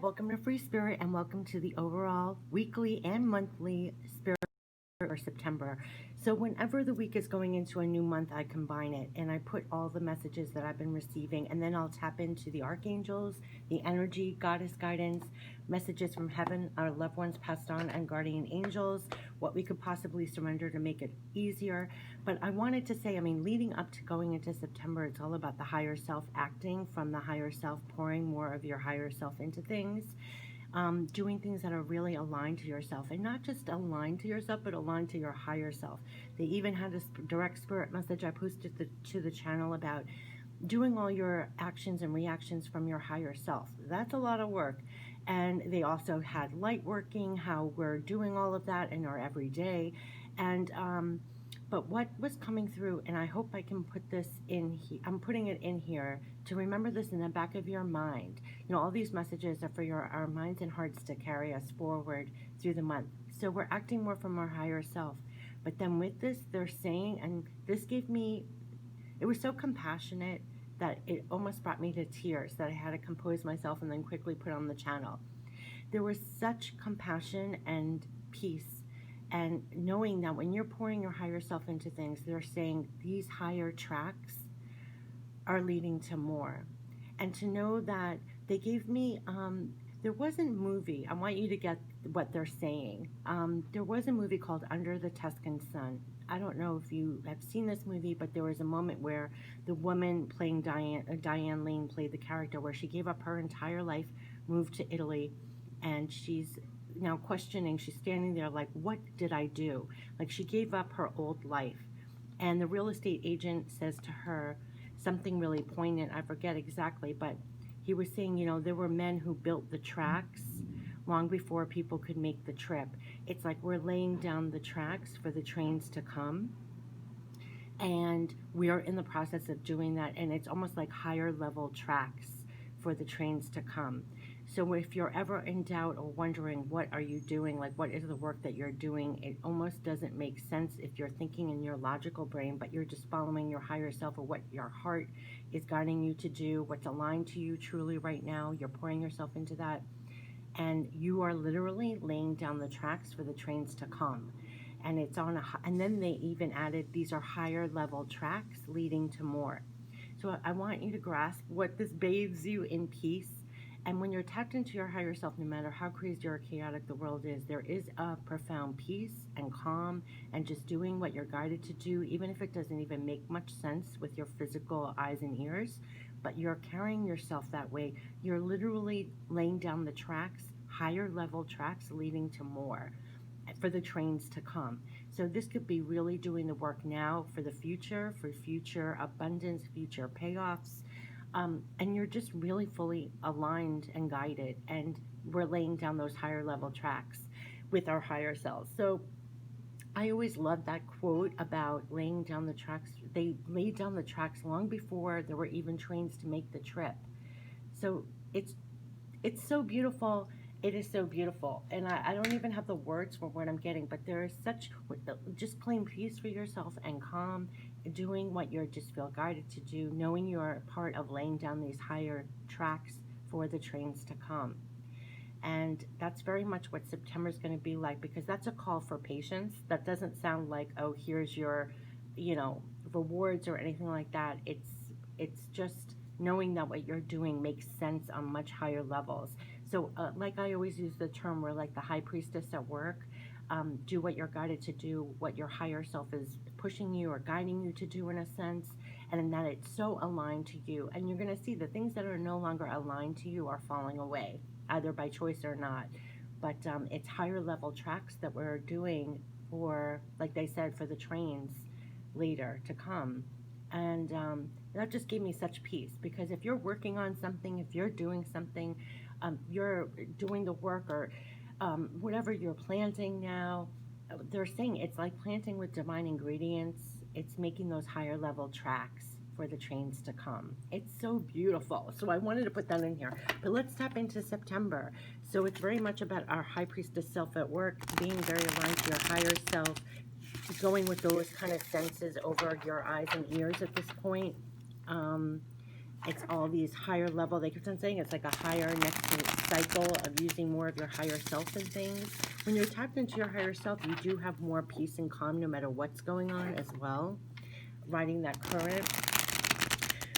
welcome to Free Spirit and welcome to the overall weekly and monthly Spirit for September. So whenever the week is going into a new month, I combine it and I put all the messages that I've been receiving, and then I'll tap into the archangels, the energy, goddess guidance, messages from heaven, our loved ones passed on, and guardian angels, what we could possibly surrender to make it easier. But I wanted to say, leading up to going into September, it's all about the higher self, acting from the higher self, pouring more of your higher self into things. Doing things that are really aligned to yourself, and not just aligned to yourself, but aligned to your higher self. They even had this direct spirit message I posted to the channel about doing all your actions and reactions from your higher self. That's a lot of work. And they also had light working, how we're doing all of that in our everyday. And but what was coming through, and I hope I can put this in here, I'm putting it in here to remember this in the back of your mind. You know, all these messages are for our minds and hearts to carry us forward through the month. So we're acting more from our higher self. But then with this, they're saying, and this gave me, it was so compassionate that it almost brought me to tears, that I had to compose myself and then quickly put on the channel. There was such compassion and peace. And knowing that when you're pouring your higher self into things, they're saying these higher tracks are leading to more. And to know that they gave me, there was a movie, I want you to get what they're saying. There was a movie called Under the Tuscan Sun. I don't know if you have seen this movie, but there was a moment where the woman playing Diane Lane played the character where she gave up her entire life, moved to Italy, and she's now questioning, she's standing there like, what did I do? Like, she gave up her old life. And the real estate agent says to her something really poignant, I forget exactly, but he was saying, you know, there were men who built the tracks long before people could make the trip. It's like we're laying down the tracks for the trains to come, and we are in the process of doing that, and it's almost like higher level tracks for the trains to come. So if you're ever in doubt or wondering what are you doing, like what is the work that you're doing, it almost doesn't make sense if you're thinking in your logical brain, but you're just following your higher self or what your heart is guiding you to do, what's aligned to you truly right now. You're pouring yourself into that, and you are literally laying down the tracks for the trains to come. And it's on and then they even added, these are higher level tracks leading to more. So I want you to grasp what this bathes you in peace. And when you're tapped into your higher self, no matter how crazy or chaotic the world is, there is a profound peace and calm and just doing what you're guided to do, even if it doesn't even make much sense with your physical eyes and ears, but you're carrying yourself that way. You're literally laying down the tracks, higher level tracks leading to more for the trains to come. So this could be really doing the work now for the future, for future abundance, future payoffs. And you're just really fully aligned and guided, and we're laying down those higher level tracks with our higher selves. So I always loved that quote about laying down the tracks. They laid down the tracks long before there were even trains to make the trip. So it's so beautiful. It is so beautiful. And I don't even have the words for what I'm getting, but there is such, just claim peace for yourself and calm, doing what you just feel guided to do, knowing you're part of laying down these higher tracks for the trains to come. And that's very much what September is going to be like, because that's a call for patience. That doesn't sound like, oh, here's your, rewards or anything like that. It's just knowing that what you're doing makes sense on much higher levels. So like I always use the term, we're like the high priestess at work. Do what you're guided to do, what your higher self is pushing you or guiding you to do in a sense, and in that it's so aligned to you. And you're going to see the things that are no longer aligned to you are falling away, either by choice or not. But it's higher level tracks that we're doing for, like they said, for the trains later to come. And that just gave me such peace, because if you're working on something, if you're doing something, you're doing the work, or whatever you're planting now, they're saying it's like planting with divine ingredients. It's making those higher level tracks for the trains to come. It's so beautiful. So I wanted to put that in here. But let's tap into September. So it's very much about our high priestess self at work, being very aligned to your higher self, going with those kind of senses over your eyes and ears at this point. It's all these higher level, they keep on saying it's like a higher next cycle of using more of your higher self and things. When you're tapped into your higher self, you do have more peace and calm no matter what's going on as well. Riding that current.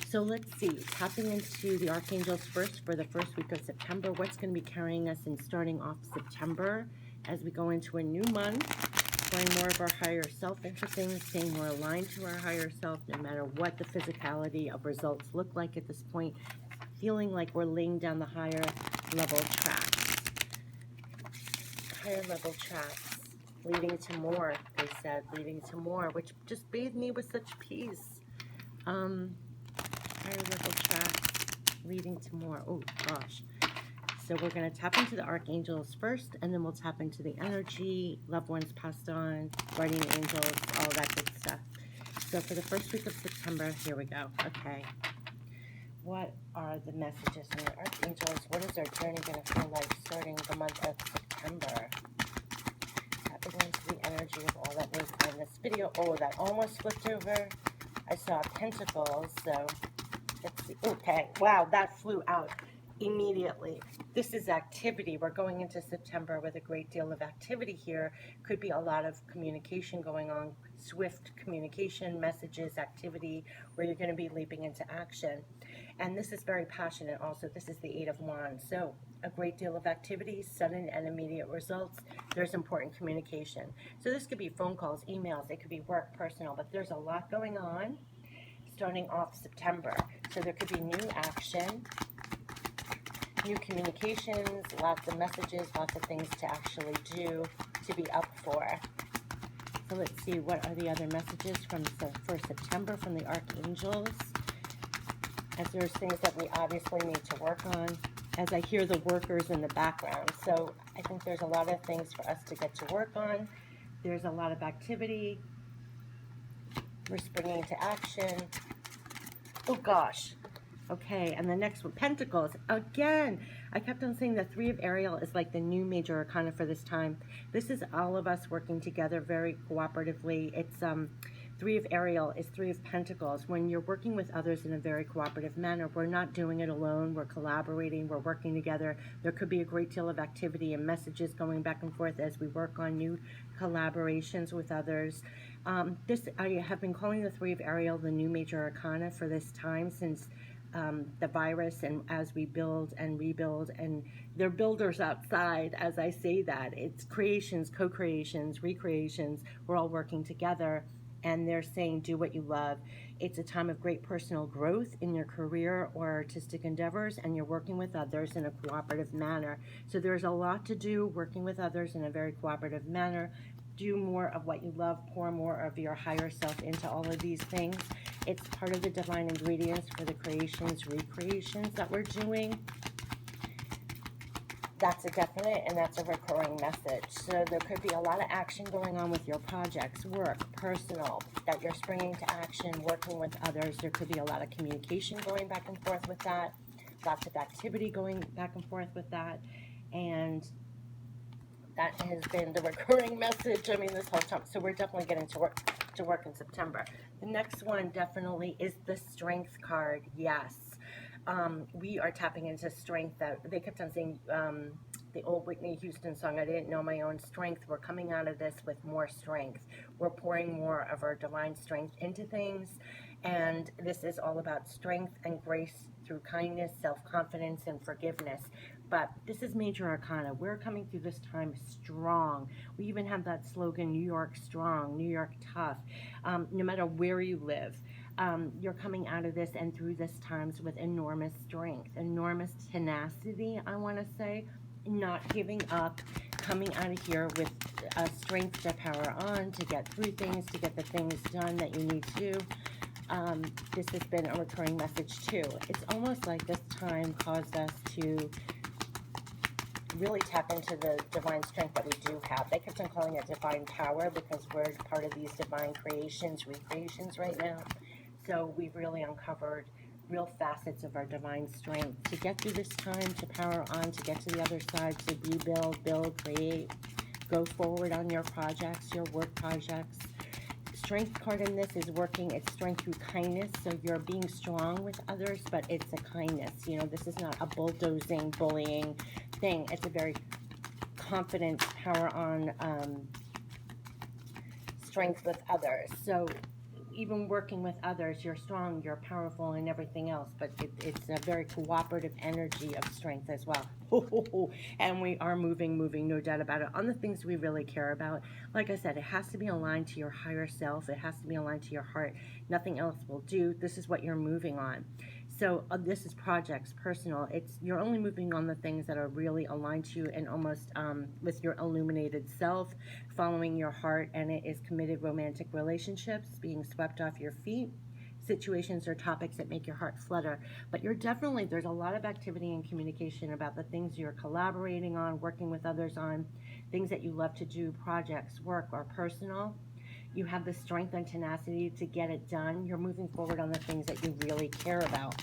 So let's see, tapping into the archangels first for the first week of September. What's going to be carrying us and starting off September as we go into a new month, going more of our higher self into things, staying more aligned to our higher self, no matter what the physicality of results look like at this point, feeling like we're laying down the higher level tracks. Higher level tracks, leading to more, they said, leading to more, which just bathed me with such peace. Higher level tracks, leading to more. Oh gosh. So we're going to tap into the archangels first, and then we'll tap into the energy, loved ones passed on, guardian angels, all that good stuff. So for the first week of September, here we go. Okay. What are the messages from the archangels? What is our journey going to feel like starting the month of September? Tapping into the energy of all that was in this video. Oh, that almost flipped over. I saw pentacles, so let's see. Okay, wow, that flew out immediately. This is activity. We're going into September with a great deal of activity here. Could be a lot of communication going on, swift communication, messages, activity, where you're going to be leaping into action. And this is very passionate also. This is the Eight of Wands. So a great deal of activity, sudden and immediate results. There's important communication. So this could be phone calls, emails, it could be work, personal, but there's a lot going on starting off September. So there could be new action, new communications, lots of messages, lots of things to actually do, to be up for. So let's see, what are the other messages for September from the archangels? As there's things that we obviously need to work on, as I hear the workers in the background. So I think there's a lot of things for us to get to work on. There's a lot of activity. We're springing into action. Oh gosh. Okay, and the next one, Pentacles. Again, I kept on saying the Three of Ariel is like the new major arcana for this time. This is all of us working together very cooperatively. It's Three of Ariel is Three of Pentacles. When you're working with others in a very cooperative manner, we're not doing it alone. We're collaborating. We're working together. There could be a great deal of activity and messages going back and forth as we work on new collaborations with others. I have been calling the Three of Ariel the new major arcana for this time since the virus, and as we build and rebuild, and they're builders outside as I say that. It's creations, co-creations, recreations. We're all working together, and they're saying do what you love. It's a time of great personal growth in your career or artistic endeavors, and you're working with others in a cooperative manner. So there's a lot to do working with others in a very cooperative manner. Do more of what you love, pour more of your higher self into all of these things. It's part of the divine ingredients for the creations, recreations that we're doing. That's a definite and that's a recurring message. So there could be a lot of action going on with your projects, work, personal, that you're springing to action, working with others. There could be a lot of communication going back and forth with that, lots of activity going back and forth with that. And that has been the recurring message, I mean, this whole time. So we're definitely getting to work in September. The next one definitely is the Strength card. Yes. We are tapping into strength. That they kept on saying the old Whitney Houston song, I didn't know my own strength. We're coming out of this with more strength. We're pouring more of our divine strength into things. And this is all about strength and grace through kindness, self-confidence, and forgiveness. But this is major arcana. We're coming through this time strong. We even have that slogan, New York strong, New York tough. No matter where you live, you're coming out of this and through this times with enormous strength, enormous tenacity, I want to say, not giving up, coming out of here with strength to power on, to get through things, to get the things done that you need to. This has been a recurring message too. It's almost like this time caused us to really tap into the divine strength that we do have. They kept on calling it divine power because we're part of these divine creations, recreations right now. So we've really uncovered real facets of our divine strength to get through this time, to power on, to get to the other side, to rebuild, build, create, go forward on your projects, your work projects. strength card in this is working. It's strength through kindness. So you're being strong with others, but it's a kindness. You know, this is not a bulldozing, bullying thing. It's a very confident, power on strength with others. So even working with others, you're strong, you're powerful, and everything else, but it's a very cooperative energy of strength as well. And we are moving, no doubt about it, on the things we really care about. Like I said, it has to be aligned to your higher self. It has to be aligned to your heart. Nothing else will do. This is what you're moving on. So this is projects, personal. You're only moving on the things that are really aligned to you and almost with your illuminated self, following your heart, and it is committed romantic relationships, being swept off your feet, situations or topics that make your heart flutter. But there's a lot of activity and communication about the things you're collaborating on, working with others on, things that you love to do, projects, work, or personal. You have the strength and tenacity to get it done. You're moving forward on the things that you really care about.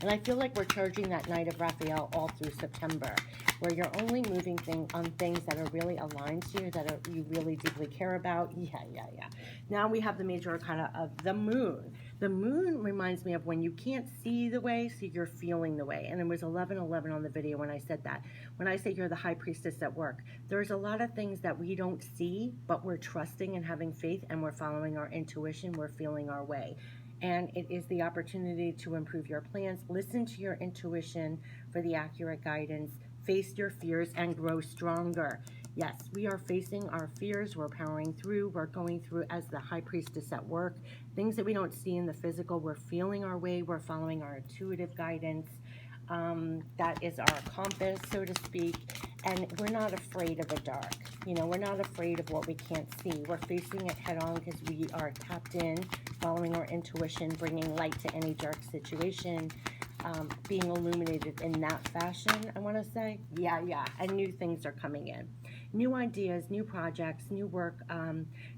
And I feel like we're charging that Knight of Raphael all through September, where you're only moving on things that are really aligned to you, that you really deeply care about. Yeah. Now we have the major arcana of the moon. The moon reminds me of when you can't see the way, so you're feeling the way. And it was 11:11 on the video when I said that. When I say you're the high priestess at work, there's a lot of things that we don't see, but we're trusting and having faith, and we're following our intuition, we're feeling our way. And it is the opportunity to improve your plans. Listen to your intuition for the accurate guidance. Face your fears and grow stronger. Yes, we are facing our fears. We're powering through. We're going through as the high priestess at work. Things that we don't see in the physical, we're feeling our way. We're following our intuitive guidance. That is our compass, so to speak. And we're not afraid of the dark. You know, we're not afraid of what we can't see. We're facing it head on because we are tapped in, following our intuition, bringing light to any dark situation, being illuminated in that fashion, I want to say. Yeah. And new things are coming in. New ideas, new projects, new work,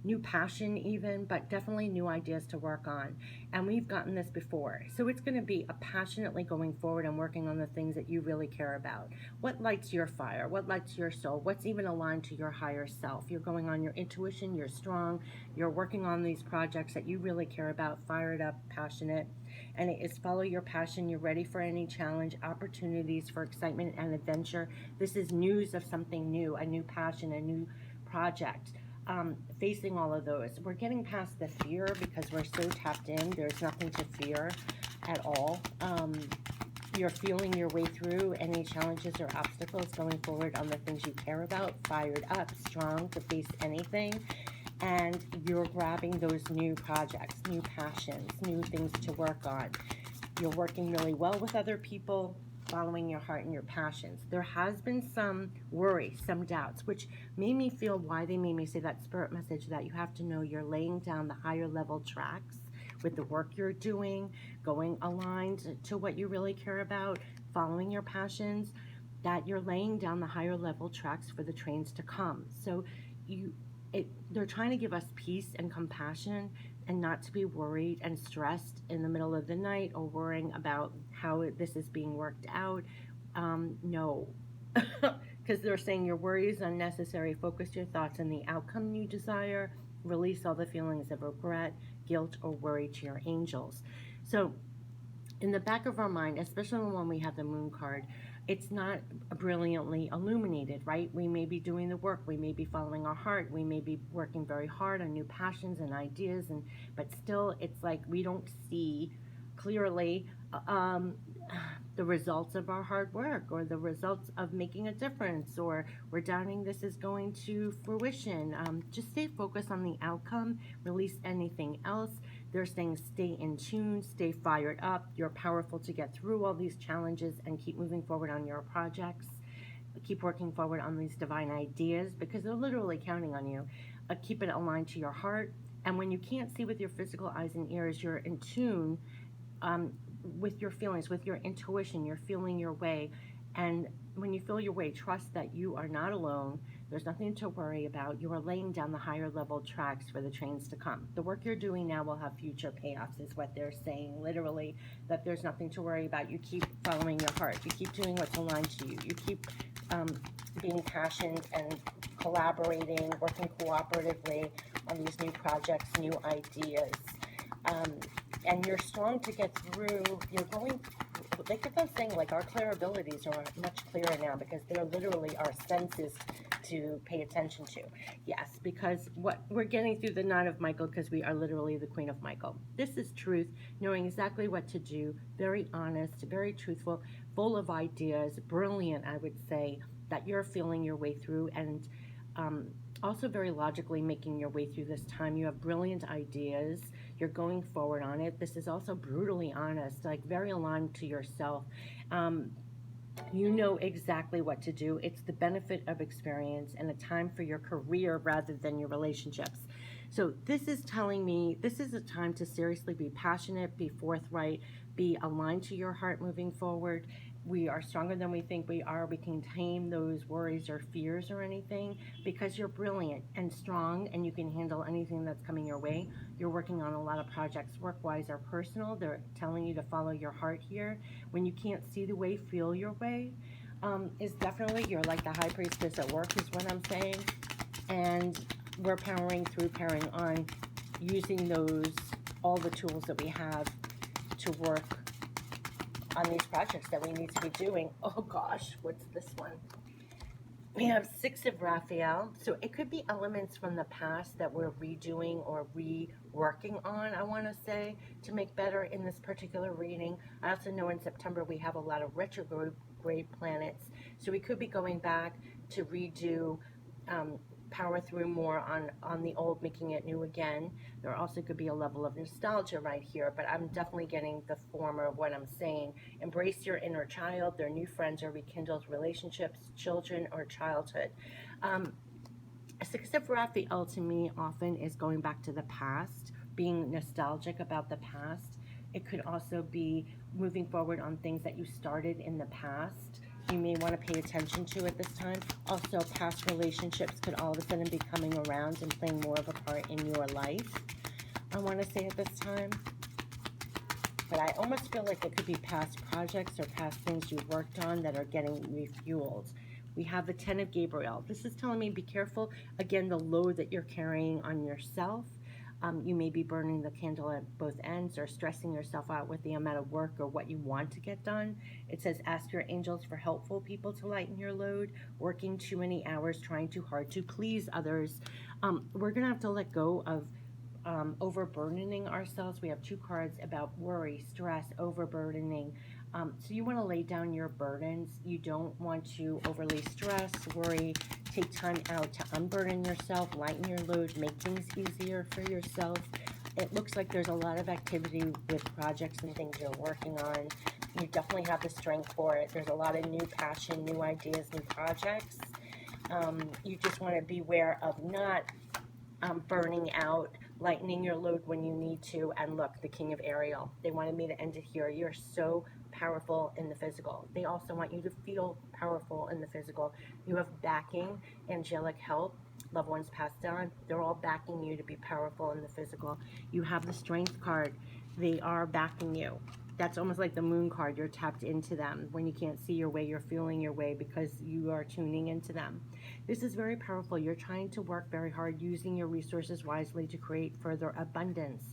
new passion even, but definitely new ideas to work on. And we've gotten this before. So it's going to be a passionately going forward and working on the things that you really care about. What lights your fire? What lights your soul? What's even aligned to your higher self? You're going on your intuition. You're strong. You're working on these projects that you really care about, fired up, passionate. And it is follow your passion. You're ready for any challenge, opportunities for excitement and adventure. This is news of something new, a new passion, a new project. Facing all of those. We're getting past the fear because we're so tapped in. There's nothing to fear at all. You're feeling your way through any challenges or obstacles, going forward on the things you care about, fired up, strong to face anything. And you're grabbing those new projects, new passions, new things to work on. You're working really well with other people, following your heart and your passions. There has been some worry, some doubts, which made me feel why they made me say that spirit message that you have to know you're laying down the higher level tracks with the work you're doing, going aligned to what you really care about, following your passions, that you're laying down the higher level tracks for the trains to come. So they're trying to give us peace and compassion, and not to be worried and stressed in the middle of the night or worrying about how this is being worked out. No, because they're saying your worry is unnecessary. Focus your thoughts on the outcome you desire. Release all the feelings of regret, guilt, or worry to your angels. So in the back of our mind, especially when we have the moon card, it's not brilliantly illuminated, right? We may be doing the work, we may be following our heart, we may be working very hard on new passions and ideas, but still it's like we don't see clearly the results of our hard work, or the results of making a difference, or we're doubting this is going to fruition. Just stay focused on the outcome, release anything else. They're saying stay in tune, stay fired up. You're powerful to get through all these challenges and keep moving forward on your projects. Keep working forward on these divine ideas, because they're literally counting on you. Keep it aligned to your heart. And when you can't see with your physical eyes and ears, you're in tune with your feelings, with your intuition. You're feeling your way. And when you feel your way, trust that you are not alone. There's nothing to worry about. You are laying down the higher level tracks for the trains to come. The work you're doing now will have future payoffs, is what they're saying, literally, that there's nothing to worry about. You keep following your heart. You keep doing what's aligned to you. You keep being passionate and collaborating, working cooperatively on these new projects, new ideas. And you're strong to get through. You're going, they keep on saying like our clear abilities are much clearer now because they're literally our senses to pay attention to. Yes, because what we're getting through the Nine of Michael because we are literally the Queen of Michael. This is truth, knowing exactly what to do, very honest, very truthful, full of ideas, brilliant, I would say, that you're feeling your way through, and um, also very logically making your way through this time. You have brilliant ideas. You're going forward on it. This is also brutally honest, like very aligned to yourself. Um, you know exactly what to do. It's the benefit of experience and a time for your career rather than your relationships. So, this is telling me this is a time to seriously be passionate, be forthright, be aligned to your heart moving forward. We are stronger than we think we are. We can tame those worries or fears or anything because you're brilliant and strong and you can handle anything that's coming your way. You're working on a lot of projects, work wise or personal. They're telling you to follow your heart here. When you can't see the way, feel your way. Is definitely, you're like the high priestess at work, is what I'm saying. And we're powering through, powering on, using those, all the tools that we have to work on these projects that we need to be doing. Oh gosh, what's this one? We have Six of Raphael. So it could be elements from the past that we're redoing or reworking on, I want to say, to make better in this particular reading. I also know in September we have a lot of retrograde planets. So we could be going back to redo, power through more on the old, making it new again. There also could be a level of nostalgia right here, but I'm definitely getting the former of what I'm saying. Embrace your inner child, their new friends or rekindled relationships, children or childhood. Six of Raphael to me often is going back to the past, being nostalgic about the past. It could also be moving forward on things that you started in the past. You may want to pay attention to at this time. Also, past relationships could all of a sudden be coming around and playing more of a part in your life, I want to say at this time. But I almost feel like it could be past projects or past things you worked on that are getting refueled. We have the Ten of Gabriel. This is telling me be careful, again, the load that you're carrying on yourself. You may be burning the candle at both ends or stressing yourself out with the amount of work or what you want to get done. It says ask your angels for helpful people to lighten your load, working too many hours, trying too hard to please others. We're going to have to let go of overburdening ourselves. We have two cards about worry, stress, overburdening. So you want to lay down your burdens. You don't want to overly stress, worry. Take time out to unburden yourself, lighten your load, make things easier for yourself. It looks like there's a lot of activity with projects and things you're working on. You definitely have the strength for it. There's a lot of new passion, new ideas, new projects. You just want to beware of not burning out, lightening your load when you need to. And look, the King of Ariel. They wanted me to end it here. You're so powerful in the physical. They also want you to feel powerful in the physical. You have backing, angelic help, loved ones passed on. They're all backing you to be powerful in the physical. You have the Strength card. They are backing you. That's almost like the Moon card. You're tapped into them. When you can't see your way, you're feeling your way because you are tuning into them. This is very powerful. You're trying to work very hard, using your resources wisely to create further abundance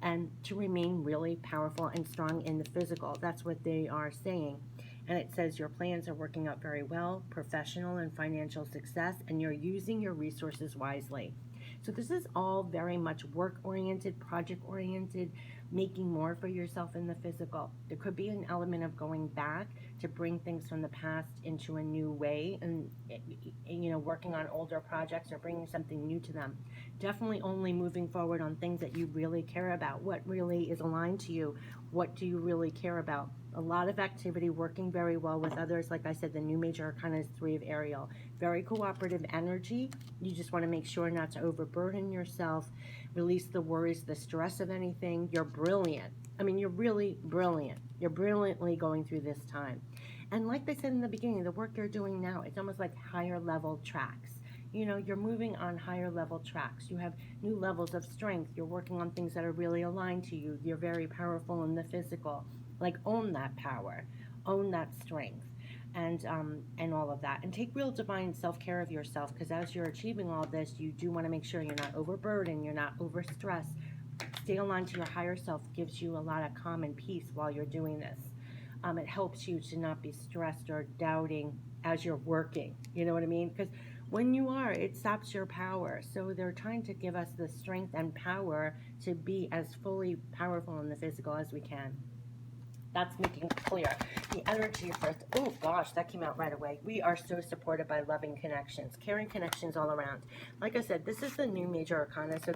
and to remain really powerful and strong in the physical. That's what they are saying. And it says your plans are working out very well, professional and financial success, and you're using your resources wisely. So this is all very much work-oriented, project-oriented, making more for yourself in the physical. There could be an element of going back to bring things from the past into a new way and, working on older projects or bringing something new to them. Definitely only moving forward on things that you really care about. What really is aligned to you? What do you really care about? A lot of activity, working very well with others. Like I said, the new major arcana is Three of Ariel. Very cooperative energy. You just want to make sure not to overburden yourself, release the worries, the stress of anything. You're brilliant. I mean, you're really brilliant. You're brilliantly going through this time. And like they said in the beginning, the work you're doing now, it's almost like higher level tracks. You're moving on higher level tracks. You have new levels of strength. You're working on things that are really aligned to you. You're very powerful in the physical. Like, own that power, own that strength. and all of that. And take real divine self-care of yourself, because as you're achieving all this, you do want to make sure you're not overburdened, you're not overstressed. Stay aligned to your higher self gives you a lot of calm and peace while you're doing this. It helps you to not be stressed or doubting as you're working. You know what I mean? Because when you are, it saps your power. So they're trying to give us the strength and power to be as fully powerful in the physical as we can. That's making clear. The energy first. Oh gosh, that came out right away. We are so supported by loving connections, caring connections all around. Like I said, this is the new major arcana. So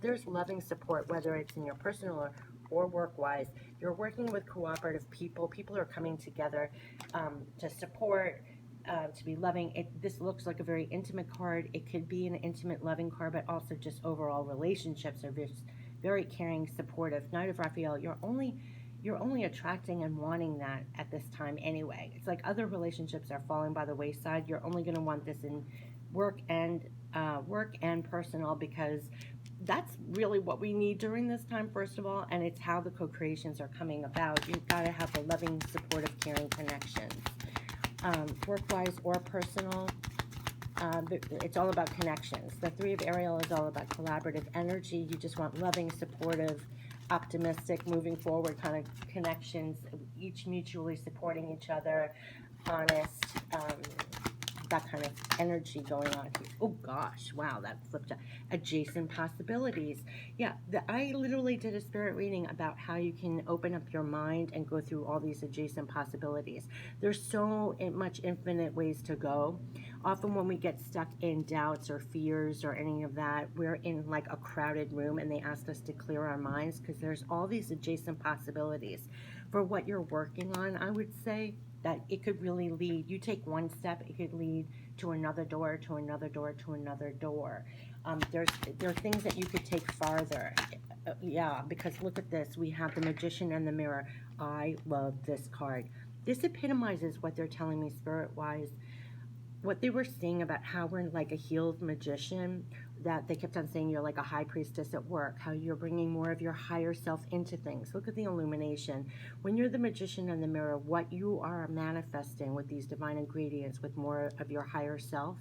there's loving support, whether it's in your personal or work-wise. You're working with cooperative people. People are coming together to support, to be loving. This looks like a very intimate card. It could be an intimate, loving card, but also just overall relationships are very caring, supportive. Knight of Raphael, you're only attracting and wanting that at this time anyway. It's like other relationships are falling by the wayside. You're only going to want this in work and personal, because that's really what we need during this time, first of all, and it's how the co-creations are coming about. You've got to have the loving, supportive, caring connections. Work-wise or personal, it's all about connections. The Three of Ariel is all about collaborative energy. You just want loving, supportive, optimistic, moving forward kind of connections, each mutually supporting each other, honest, that kind of energy going on here. Oh gosh, wow, that flipped up. Adjacent possibilities. Yeah, I literally did a spirit reading about how you can open up your mind and go through all these adjacent possibilities. There's so much infinite ways to go. Often when we get stuck in doubts or fears or any of that, we're in like a crowded room and they ask us to clear our minds, because there's all these adjacent possibilities. For what you're working on, I would say that it could really lead, you take one step, it could lead to another door, to another door, to another door. There are things that you could take farther. Yeah, because look at this. We have the Magician and the Mirror. I love this card. This epitomizes what they're telling me spirit-wise, what they were saying about how we're like a healed magician, that they kept on saying you're like a high priestess at work, how you're bringing more of your higher self into things. Look at the illumination. When you're the Magician in the Mirror, what you are manifesting with these divine ingredients, with more of your higher self,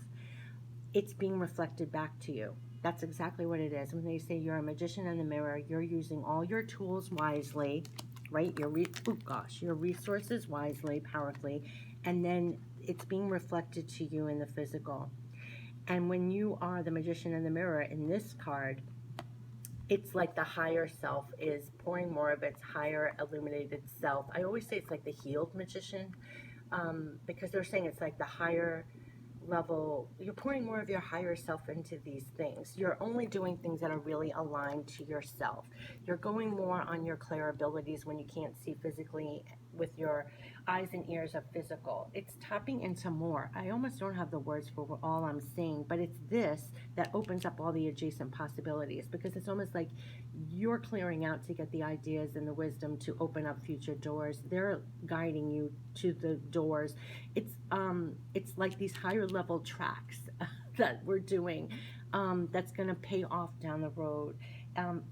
it's being reflected back to you. That's exactly what it is. When they say you're a magician in the mirror, you're using all your tools wisely, right? Your resources wisely, powerfully, and then it's being reflected to you in the physical. And when you are the Magician in the Mirror in this card, it's like the higher self is pouring more of its higher illuminated self. I always say it's like the healed magician, because they're saying it's like the higher level. You're pouring more of your higher self into these things. You're only doing things that are really aligned to yourself. You're going more on your clear abilities when you can't see physically with your eyes and ears of physical. It's tapping into more. I almost don't have the words for all I'm saying, but it's this that opens up all the adjacent possibilities, because it's almost like you're clearing out to get the ideas and the wisdom to open up future doors. They're guiding you to the doors. It's like these higher level tracks that we're doing, that's going to pay off down the road.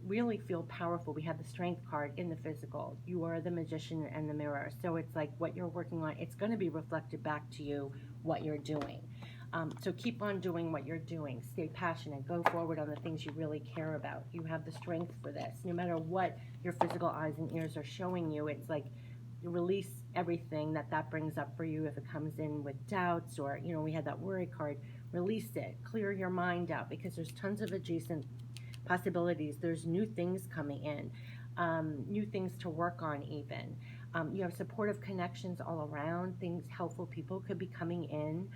Really feel powerful. We have the Strength card in the physical. You are the Magician and the Mirror. So it's like what you're working on, it's going to be reflected back to you, what you're doing. So keep on doing what you're doing. Stay passionate. Go forward on the things you really care about. You have the strength for this. No matter what your physical eyes and ears are showing you, it's like you release everything that brings up for you. If it comes in with doubts, or, we had that worry card, release it. Clear your mind out, because there's tons of adjacent possibilities. There's new things coming in, new things to work on even. You have supportive connections all around. Helpful people could be coming in.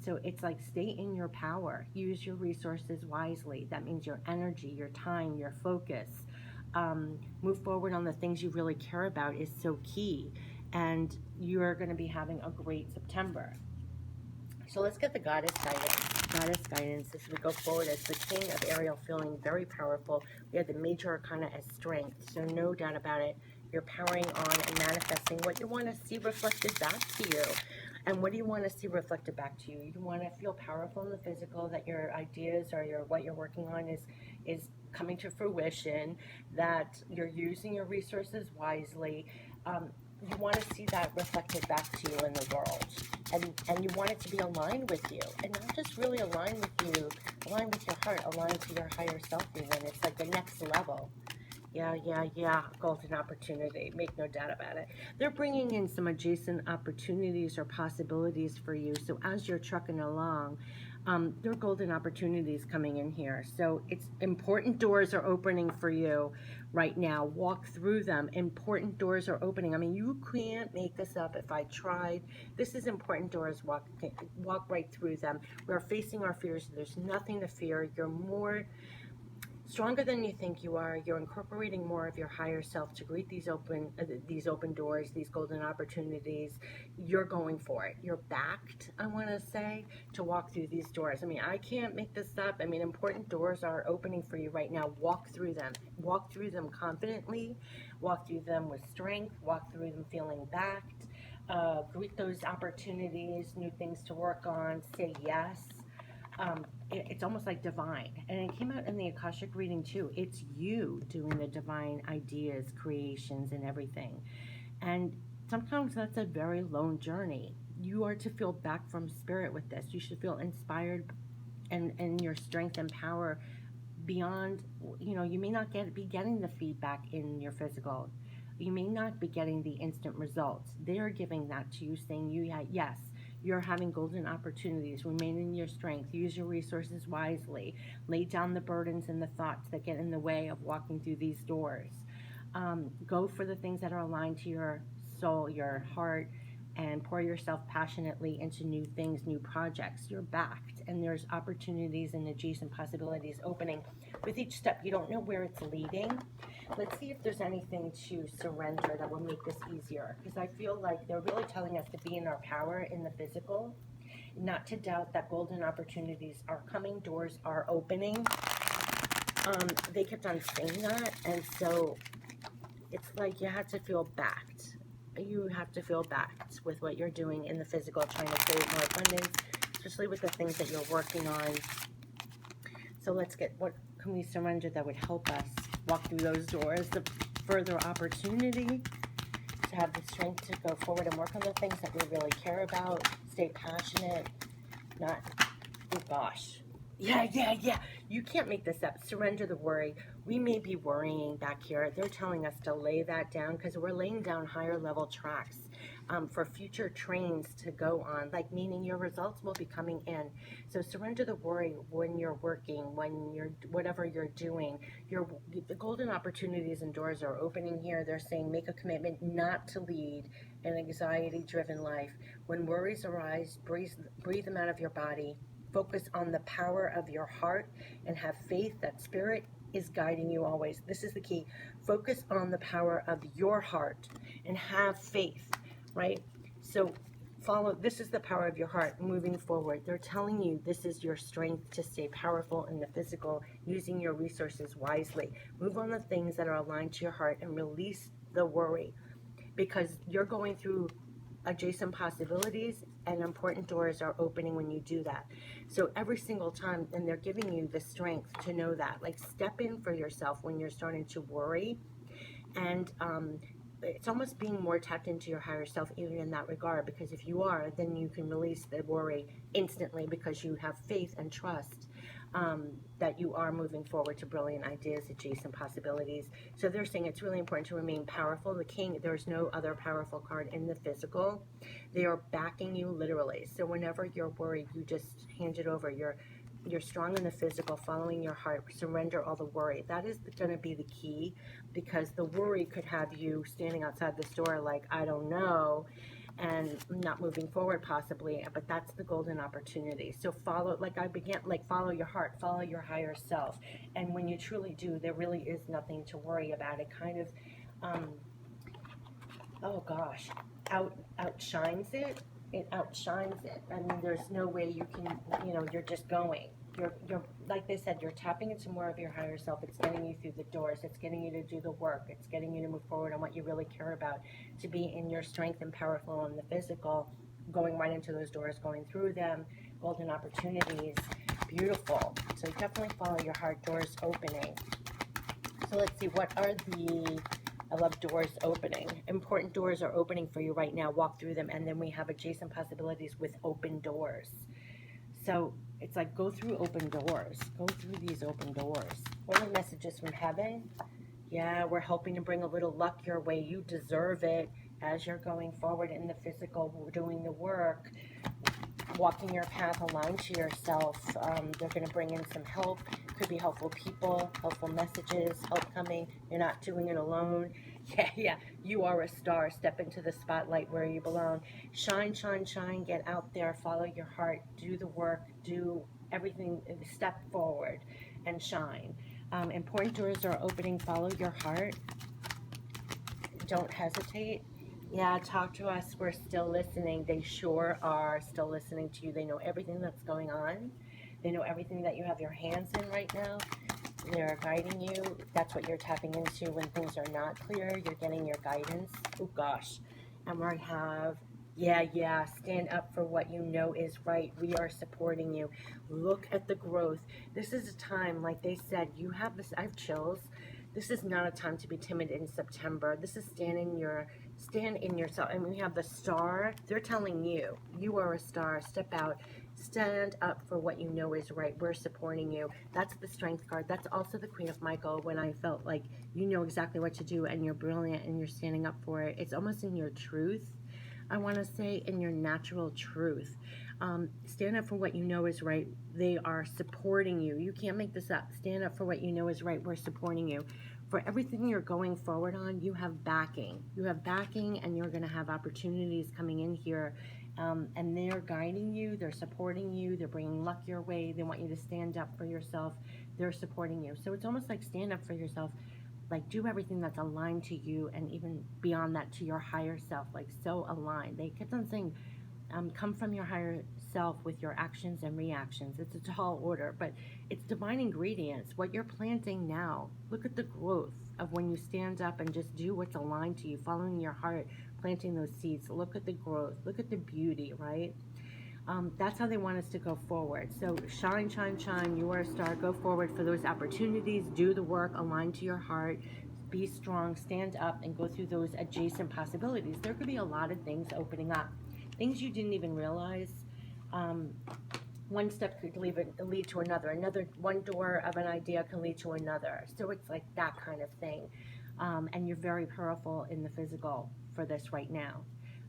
So it's like, stay in your power. Use your resources wisely. That means your energy, your time, your focus. Move forward on the things you really care about is so key. And you're going to be having a great September. So let's get the Goddess guidance. Goddess guidance as we go forward as the King of Ariel, feeling very powerful. We have the Major Arcana as strength. So no doubt about it, you're powering on and manifesting what you want to see reflected back to you. And what do you want to see reflected back to you? You want to feel powerful in the physical, that your ideas or what you're working on is coming to fruition, that you're using your resources wisely. you want to see that reflected back to you in the world. And you want it to be aligned with you. And not just really aligned with you, aligned with your heart, aligned to your higher self even. It's like the next level. Yeah. Golden opportunity. Make no doubt about it. They're bringing in some adjacent opportunities or possibilities for you. So as you're trucking along, there are golden opportunities coming in here. So it's important doors are opening for you right now. Walk through them. Important doors are opening. I mean, you can't make this up. If I tried, this is important doors. Walk right through them. We're facing our fears. There's nothing to fear. You're more stronger than you think you are. You're incorporating more of your higher self to greet these open doors, these golden opportunities. You're going for it. You're backed, I want to say, to walk through these doors. I mean, I can't make this up. I mean, important doors are opening for you right now. Walk through them. Walk through them confidently. Walk through them with strength. Walk through them feeling backed. Greet those opportunities, new things to work on. Say yes. It's almost like divine, and it came out in the Akashic reading too. It's you doing the divine ideas, creations, and everything. And sometimes that's a very lone journey. You are to feel back from spirit with this. You should feel inspired and your strength and power beyond. You may not be getting the feedback in your physical. You may not be getting the instant results. They're giving that to you, saying yes, you're having golden opportunities. Remain in your strength. Use your resources wisely. Lay down the burdens and the thoughts that get in the way of walking through these doors. Go for the things that are aligned to your soul, your heart, and pour yourself passionately into new things, new projects. You're backed, and there's opportunities and adjacent possibilities opening. With each step, you don't know where it's leading. Let's see if there's anything to surrender that will make this easier, because I feel like they're really telling us to be in our power in the physical, not to doubt that golden opportunities are coming, doors are opening. They kept on saying that, and so it's like you have to feel backed. You have to feel backed with what you're doing in the physical, trying to create more abundance, especially with the things that you're working on. So let's get, what can we surrender that would help us walk through those doors? The further opportunity to have the strength to go forward and work on the things that we really care about. Stay passionate, not, oh gosh. Yeah. You can't make this up. Surrender the worry. We may be worrying back here. They're telling us to lay that down because we're laying down higher level tracks for future trains to go on, like meaning your results will be coming in. So surrender the worry when you're working, when you're, whatever you're doing. The golden opportunities and doors are opening here. They're saying make a commitment not to lead an anxiety-driven life. When worries arise, breathe them out of your body. Focus on the power of your heart and have faith that spirit is guiding you always. This is the key. Focus on the power of your heart and have faith, right? So this is the power of your heart moving forward. They're telling you this is your strength to stay powerful in the physical, using your resources wisely. Move on the things that are aligned to your heart and release the worry, because you're going through adjacent possibilities and important doors are opening when you do that. So every single time, and they're giving you the strength to know that, like step in for yourself when you're starting to worry. And it's almost being more tapped into your higher self even in that regard, because if you are, then you can release the worry instantly because you have faith and trust that you are moving forward to brilliant ideas, adjacent possibilities. So they're saying it's really important to remain powerful. The king, there's no other powerful card in the physical. They are backing you literally. So whenever you're worried, you just hand it over. You're strong in the physical, following your heart. Surrender all the worry. That is going to be the key, because the worry could have you standing outside the store like, I don't know, and not moving forward possibly. But that's the golden opportunity. So follow, like I began, like follow your heart, follow your higher self. And when you truly do, there really is nothing to worry about. It kind of, oh gosh, outshines it. It outshines it. I mean, there's no way you can, you're just going. You're like they said, you're tapping into more of your higher self. It's getting you through the doors. It's getting you to do the work. It's getting you to move forward on what you really care about, to be in your strength and powerful in the physical, going right into those doors, going through them, golden opportunities, beautiful. So definitely follow your heart, doors opening. So let's see, what are the I love doors opening. Important doors are opening for you right now. Walk through them. And then we have adjacent possibilities with open doors. So it's like go through open doors. Go through these open doors. What are messages from heaven? Yeah, we're hoping to bring a little luck your way. You deserve it as you're going forward in the physical, doing the work, walking your path aligned to yourself. They're going to bring in some help. Could be helpful people, helpful messages, help coming. You're not doing it alone. Yeah. You are a star. Step into the spotlight where you belong. Shine, shine, shine. Get out there. Follow your heart. Do the work. Do everything. Step forward and shine. Important doors are opening. Follow your heart. Don't hesitate. Yeah, talk to us. We're still listening. They sure are still listening to you. They know everything that's going on. They know everything that you have your hands in right now. They're guiding you. That's what you're tapping into when things are not clear. You're getting your guidance. Oh, gosh. And we have, yeah, stand up for what you know is right. We are supporting you. Look at the growth. This is a time, like they said, you have this, I have chills. This is not a time to be timid in September. This is stand in yourself. And we have the star. They're telling you, you are a star. Step out. Stand up for what you know is right. We're supporting you. That's the strength card. That's also the Queen of Michael, when I felt like you know exactly what to do and you're brilliant and you're standing up for it. It's almost in your truth. I want to say in your natural truth. Stand up for what you know is right. They are supporting you. You can't make this up. Stand up for what you know is right. We're supporting you. For everything you're going forward on, you have backing. You have backing, and you're going to have opportunities coming in here. And they're guiding you. They're supporting you. They're bringing luck your way. They want you to stand up for yourself. They're supporting you. So it's almost like stand up for yourself. Like do everything that's aligned to you, and even beyond that to your higher self, like so aligned. They kept on saying, come from your higher self with your actions and reactions. It's a tall order, but it's divine ingredients. What you're planting now, look at the growth of when you stand up and just do what's aligned to you, following your heart, planting those seeds. Look at the growth. Look at the beauty, right? That's how they want us to go forward. So shine, shine, shine. You are a star. Go forward for those opportunities. Do the work. Align to your heart. Be strong. Stand up and go through those adjacent possibilities. There could be a lot of things opening up. Things you didn't even realize. One step could lead to another. One door of an idea can lead to another. So it's like that kind of thing. And you're very powerful in the physical for this right now.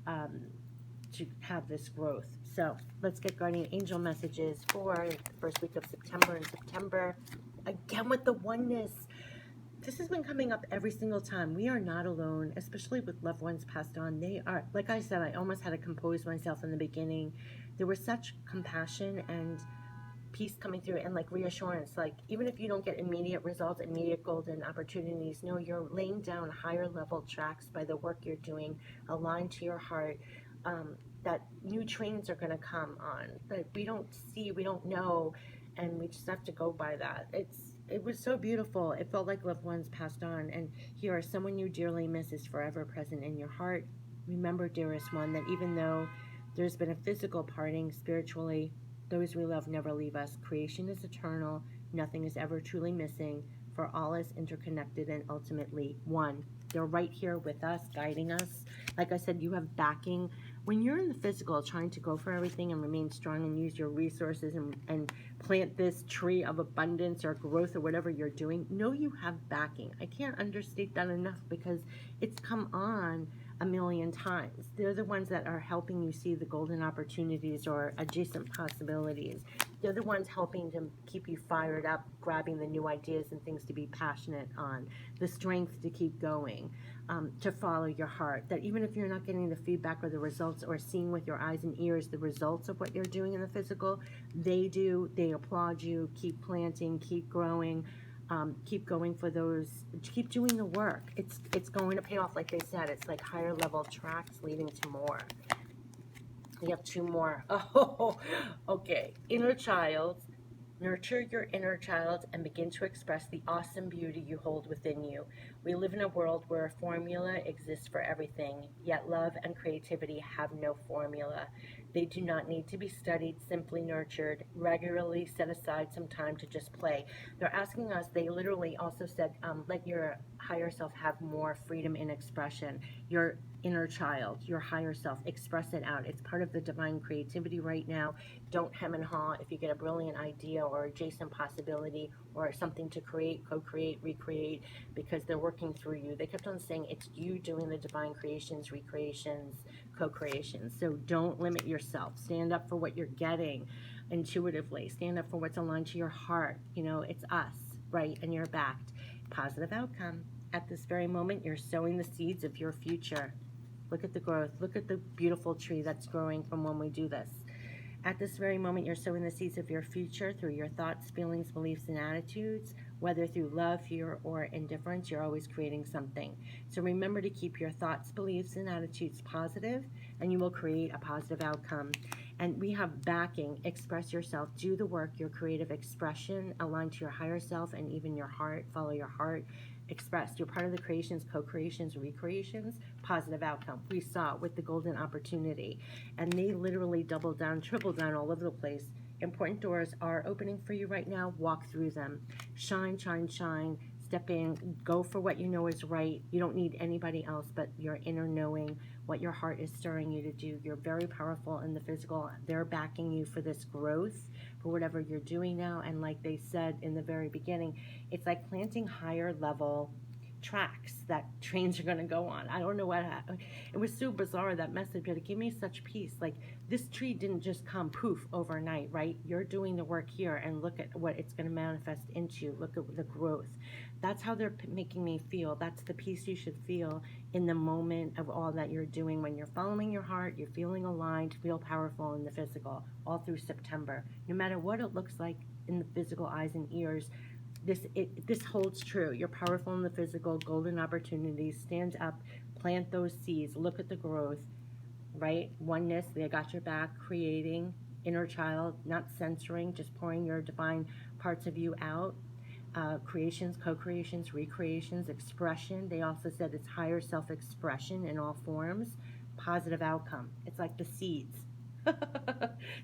To have this growth. So let's get guardian angel messages for the first week of September. And September, again with the oneness. This has been coming up every single time. We are not alone, especially with loved ones passed on. They are, like I said, I almost had to compose myself in the beginning. There was such compassion and peace coming through, and like reassurance, like even if you don't get immediate results, immediate golden opportunities, no, you're laying down higher level tracks by the work you're doing, aligned to your heart. That new trains are going to come on that we don't see, we don't know, and we just have to go by that. It was so beautiful. It felt like loved ones passed on, and here, someone you dearly miss is forever present in your heart. Remember, dearest one, that even though there's been a physical parting, spiritually, those we love never leave us. Creation is eternal. Nothing is ever truly missing, for all is interconnected and ultimately one. They're right here with us, guiding us. Like I said, you have backing. When you're in the physical, trying to go for everything and remain strong and use your resources and plant this tree of abundance or growth or whatever you're doing, know you have backing. I can't understate that enough, because it's come on a million times. They're the ones that are helping you see the golden opportunities or adjacent possibilities. They're the ones helping to keep you fired up, grabbing the new ideas and things to be passionate on, the strength to keep going, to follow your heart. That even if you're not getting the feedback or the results or seeing with your eyes and ears the results of what you're doing in the physical, they do. They applaud you. Keep planting, keep growing. Keep going for those, keep doing the work. It's going to pay off, like they said. It's like higher level tracks leading to more. You have two more. Oh, okay. Inner child. Nurture your inner child and begin to express the awesome beauty you hold within you. We live in a world where a formula exists for everything, yet love and creativity have no formula. They do not need to be studied, simply nurtured. Regularly set aside some time to just play. They're asking us, they literally also said, let your higher self have more freedom in expression. Your inner child, your higher self, express it out. It's part of the divine creativity right now. Don't hem and haw if you get a brilliant idea or adjacent possibility or something to create, co-create, recreate, because they're working through you. They kept on saying it's you doing the divine creations, recreations, co-creations. So don't limit yourself. Stand up for what you're getting intuitively. Stand up for what's aligned to your heart. You know, it's us, right? And you're backed. Positive outcome. At this very moment, you're sowing the seeds of your future. Look at the growth. Look at the beautiful tree that's growing from when we do this. At this very moment, you're sowing the seeds of your future through your thoughts, feelings, beliefs, and attitudes. Whether through love, fear, or indifference, you're always creating something. So remember to keep your thoughts, beliefs, and attitudes positive, and you will create a positive outcome. And we have backing. Express yourself. Do the work, your creative expression, aligned to your higher self and even your heart. Follow your heart. Expressed. You're part of the creations, co-creations, recreations, positive outcome. We saw with the golden opportunity. And they literally doubled down, tripled down all over the place. Important doors are opening for you right now. Walk through them. Shine, shine, shine. Step in. Go for what you know is right. You don't need anybody else but your inner knowing, what your heart is stirring you to do. You're very powerful in the physical. They're backing you for this growth, for whatever you're doing now. And like they said in the very beginning, it's like planting higher level tracks that trains are going to go on. I don't know what happened. It was so bizarre, that message, but it gave me such peace. Like, this tree didn't just come poof overnight, right? You're doing the work here, and look at what it's going to manifest into. Look at the growth. That's how they're making me feel. That's the peace you should feel in the moment of all that you're doing. When you're following your heart, you're feeling aligned, feel powerful in the physical, all through September. No matter what it looks like in the physical eyes and ears, this holds true. You're powerful in the physical. Golden opportunities. Stand up, plant those seeds, look at the growth, right? Oneness, they got your back. Creating, inner child, not censoring, just pouring your divine parts of you out. Creations, co-creations, recreations, expression. They also said it's higher self-expression in all forms. Positive outcome. It's like the seeds.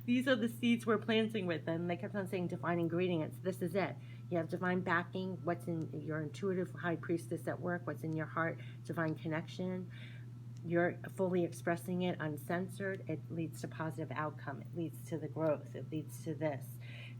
These are the seeds we're planting with them. They kept on saying divine ingredients. This is it. You have divine backing, what's in your intuitive high priestess at work, what's in your heart, divine connection. You're fully expressing it uncensored. It leads to positive outcome. It leads to the growth. It leads to this.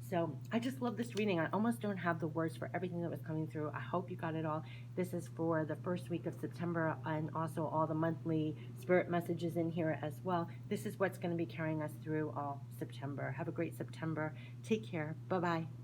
So I just love this reading. I almost don't have the words for everything that was coming through. I hope you got it all. This is for the first week of September, and also all the monthly spirit messages in here as well. This is what's going to be carrying us through all September. Have a great September. Take care. Bye-bye.